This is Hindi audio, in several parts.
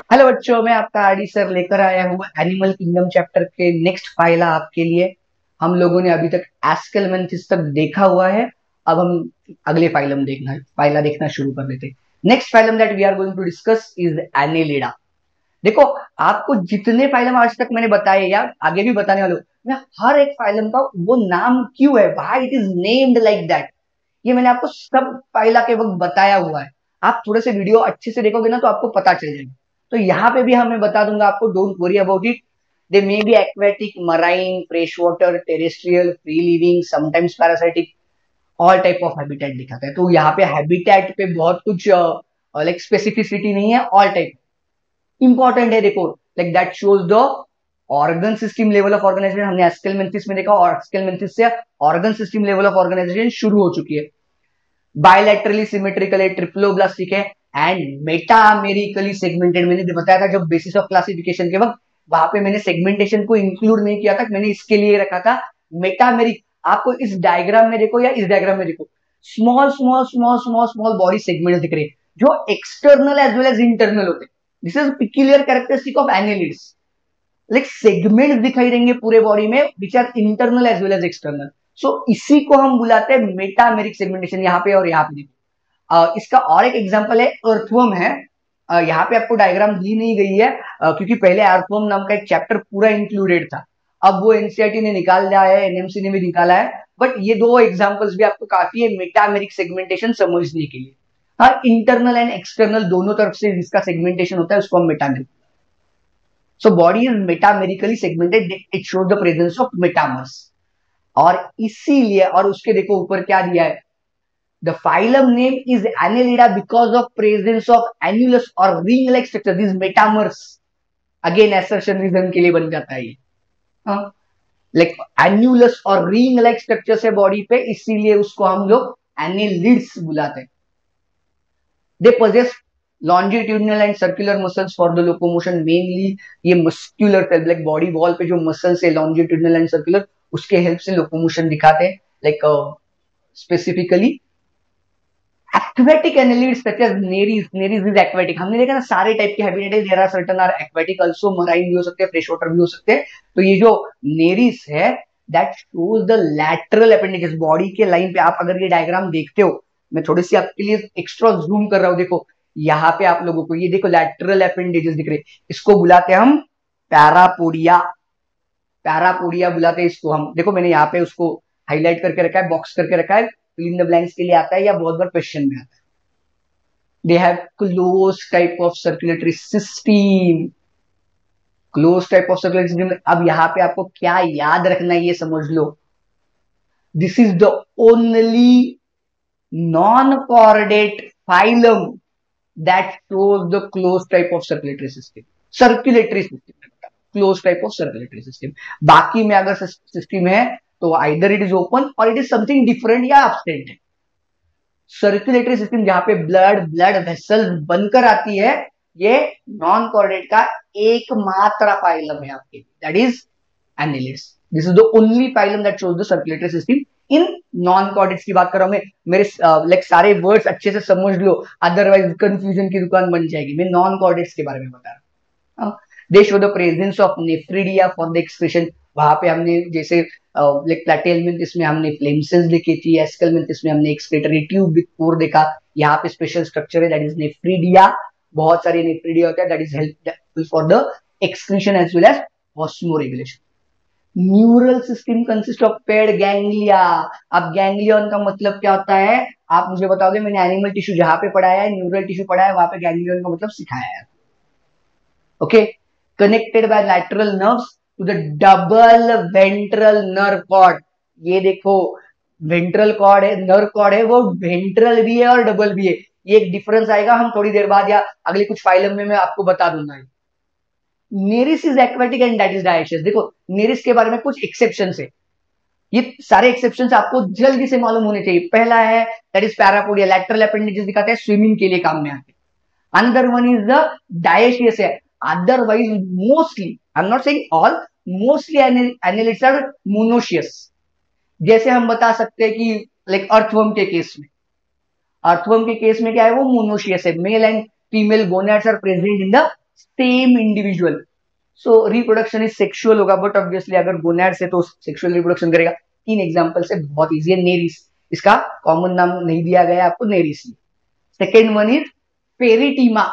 हेलो बच्चों, मैं आपका आरडी सर लेकर आया हूँ एनिमल किंगडम चैप्टर के नेक्स्ट फाइला आपके लिए। हम लोगों ने अभी तक एस्केलमेंथिस तक देखा हुआ है। अब हम अगले फाइला देखना शुरू कर देते हैं। Next phylum that we are going to discuss is annelida. देखो, आपको जितने फाइलम आज तक मैंने बताए या आगे भी बताने वाले हूँ, मैं हर एक फाइलम का वो नाम क्यों है, why it is named like that, ये मैंने आपको सब फाइला के वक्त बताया हुआ है। आप थोड़े से वीडियो अच्छे से देखोगे ना तो आपको पता चल जाएगा। तो यहाँ पे भी हमें बता दूंगा आपको, don't worry about it. They may be aquatic, marine, fresh water, terrestrial, free living, sometimes parasitic, all type of habitat दिखाता है। तो यहाँ पे हैबिटेट पे बहुत कुछ लाइक स्पेसिफिसिटी नहीं है, ऑल टाइप इंपॉर्टेंट है। देखो, like that shows the organ system level of organisation. हमने एस्केलमेंथिस में देखा, और एस्केलमेंथिस से organ system level of organisation शुरू हो चुकी है। बायलैटरली सिमेट्रिकल है, ट्रिप्लोब्लास्टिक है, एंड मेटामेरिकली सेगमेंटेड। मैंने बताया था जब बेसिस ऑफ क्लासिफिकेशन के वक्त, वहां पे मैंने सेगमेंटेशन को इंक्लूड नहीं किया था, मैंने इसके लिए रखा था मेटामेरिक। आपको इस डायग्राम में देखो या इस डायग्राम में देखो, small small small small small body segment दिख रहे हैं जो external as well as internal होते हैं। This is peculiar characteristic of annelids. Like segment दिखाई देंगे पूरे बॉडी में which are internal as well as external. So इसी को हम बुलाते हैं मेटामेरिक सेगमेंटेशन। यहाँ पे और यहाँ पे देखो, इसका और एक एग्जांपल है, अर्थवर्म है। यहाँ पे आपको डायग्राम दी नहीं गई है क्योंकि पहले अर्थवर्म नाम का एक चैप्टर पूरा इंक्लूडेड था। अब वो एनसीईआरटी ने निकाल दिया है, एनएमसी ने भी निकाला है, बट ये दो एग्जांपल्स भी आपको काफी है मेटामेरिक सेगमेंटेशन समझने के लिए। हाँ, इंटरनल एंड एक्सटर्नल दोनों तरफ से जिसका सेगमेंटेशन होता है उसको हम metameric. So body is metamerically segmented, it shows the presence of metamers. और इसीलिए, और उसके देखो ऊपर क्या दिया है, the phylum name is Annelida because of presence of annulus और ring like structure this metamers. Again assertion reason के लिए बन जाता है ये, लाइक एन्युलस और रिंग लाइक स्ट्रक्चर है बॉडी पे, इसीलिए उसको हम लोग एनेलिड्स बुलाते हैं। They possess longitudinal and circular muscles for the locomotion. Mainly ये muscular cell, like body wall पे जो मसल्स है लॉन्जिट्यूडनल एंड सर्कुलर, उसके हेल्प से लोकोमोशन दिखाते हैं। Like specifically aquatic annelids such as nereis, nereis is aquatic। हमने देखा ना सारे टाइप के हैबिटेट है, there are certain are aquatic also, marine भी हो सकते हैं, फ्रेश वाटर भी हो सकते हैं। तो ये जो नेरिस है that shows the lateral appendages body के लाइन पे। आप अगर ये डायग्राम देखते हो, मैं थोड़ी सी आपके लिए एक्स्ट्रा जूम कर रहा हूं, देखो यहाँ पे आप लोगों को ये देखो लैटरल अपेंडेजेस दिख रहे हैं, इसको बुलाते हैं हम पैरापोडिया। पैरापोडिया बुलाते हैं इसको हम। देखो मैंने यहाँ पे उसको हाईलाइट करके रखा है, बॉक्स करके रखा है, फिल इन द ब्लैंक्स के लिए आता है या बहुत बार क्वेश्चन में आता है। They have close type of circulatory system, close type of circulatory system. अब यहाँ पे आपको क्या याद रखना है ये समझ लो, this is the only non chordate phylum that shows the close type of circulatory system. Circulatory system, close type of circulatory system. बाकी में अगर सिस्टम है तो आइदर इट इज ओपन और इट इज समथिंग डिफरेंट या एब्सेंट है। सर्कुलेटरी सिस्टम जहां पे ब्लड वेसल बनकर आती है, ये नॉन कॉर्डेट का एकमात्र फाइलम है आपके, that is annelids. This is the only phylum that shows the circulatory system in non chordates की बात कर रहा हूं मैं। मेरे लाइक सारे वर्ड्स अच्छे से समझ लो, अदरवाइज कंफ्यूजन की दुकान बन जाएगी। मैं नॉन कॉर्डेट्स के बारे में बता रहा हूं। दे show the presence of nephridia for the excretion. वहां पे हमने जैसे लाइक प्लेटेलमेंथिस में हमने फ्लेम सेल्स देखी थी, एस्केलमेंथिस में हमने एक्सक्रीटरी ट्यूब विद पोर देखा। यहाँ पे स्पेशल स्ट्रक्चर है दैट इज नेफ्रिडिया। बहुत सारे नेफ्रिडिया होता है that is helpful for the excretion as well as osmoregulation. Neural system consist of paired ganglia. अब गैंग्लियन का मतलब क्या होता है आप मुझे बताओगे? मैंने एनिमल टिश्यू जहां पे पढ़ाया है, न्यूरल टिश्यू पढ़ा है, वहां पे गैंग्लियन का मतलब सिखाया है। Okay, connected by lateral nerves to the double ventral nerve cord. ये देखो वेंट्रल कॉर्ड है, नर्व कॉर्ड है, वो वेंट्रल भी है और डबल भी है। ये एक डिफरेंस आएगा, हम थोड़ी देर बाद या अगले कुछ फाइलम में मैं आपको बता दूंगा। Nereis is aquatic and that is dioecious. देखो नेरिस के बारे में कुछ एक्सेप्शन है, ये सारे एक्सेप्शन आपको जल्दी से मालूम होने चाहिए। पहला है that is parapodia, lateral appendages दिखाते हैं, स्विमिंग के लिए काम में आते हैं। Another one is the dioecious है। Otherwise mostly, I am not saying all, mostly annelids are monoecious. जैसे हम बता सकते हैं कि लाइक अर्थवर्म के केस में, अर्थवर्म के केस में क्या है, वो मोनोशियस है। Male and female gonads are present in the same individual. So reproduction is sexual होगा, बट ऑब्वियसली अगर गोनैड्स है तो सेक्सुअल रिप्रोडक्शन करेगा। 3 एग्जांपल से बहुत इजी है। नेरिस, इसका कॉमन नाम नहीं दिया गया आपको, Nereis. Second one is Pheretima,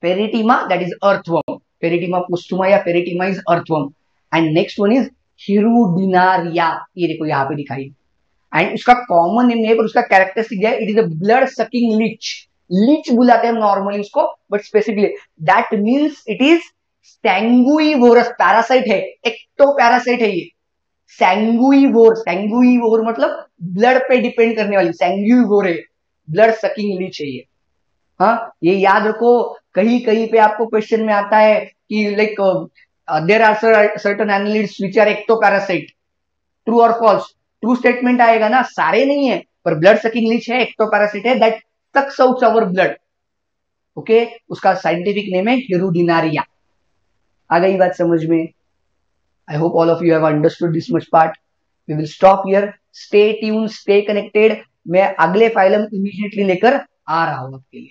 Pheretima that is earthworm, Pheretima posthuma या Pheretima is earthworm. And next one is Hirudinaria, ये देखो यहाँ पे दिखाई। एंड उसका कॉमन नेम है पर उसका कैरेक्टरिस्टिक है, it is a blood sucking leech. Leech बुलाते हैं नॉर्मली उसको, but specifically that means it is sanguivorous, parasite है, एक्टो पैरासाइट है ये। सैंगुइवोर, सैंगुइवोर मतलब ब्लड पे डिपेंड करने वाली, सैंगुइवोर है, ब्लड सकिंग लीच है ये। हाँ, ये याद रखो, कहीं कहीं पे आपको क्वेश्चन में आता है कि like there are certain annelids which are ectoparasite, true और फॉल्स। ट्रू स्टेटमेंट आएगा ना, सारे नहीं है पर ब्लड सकिंग लीच है, एक्टोपैरासाइट है, that sucks out our blood. Okay, उसका साइंटिफिक नेम है हिरुडिनारिया। आ गई बात समझ में? I hope all of you have understood this much part. We will stop here, stay tune, stay connected. मैं अगले फाइलम इमीडिएटली लेकर आ रहा हूं आपके लिए।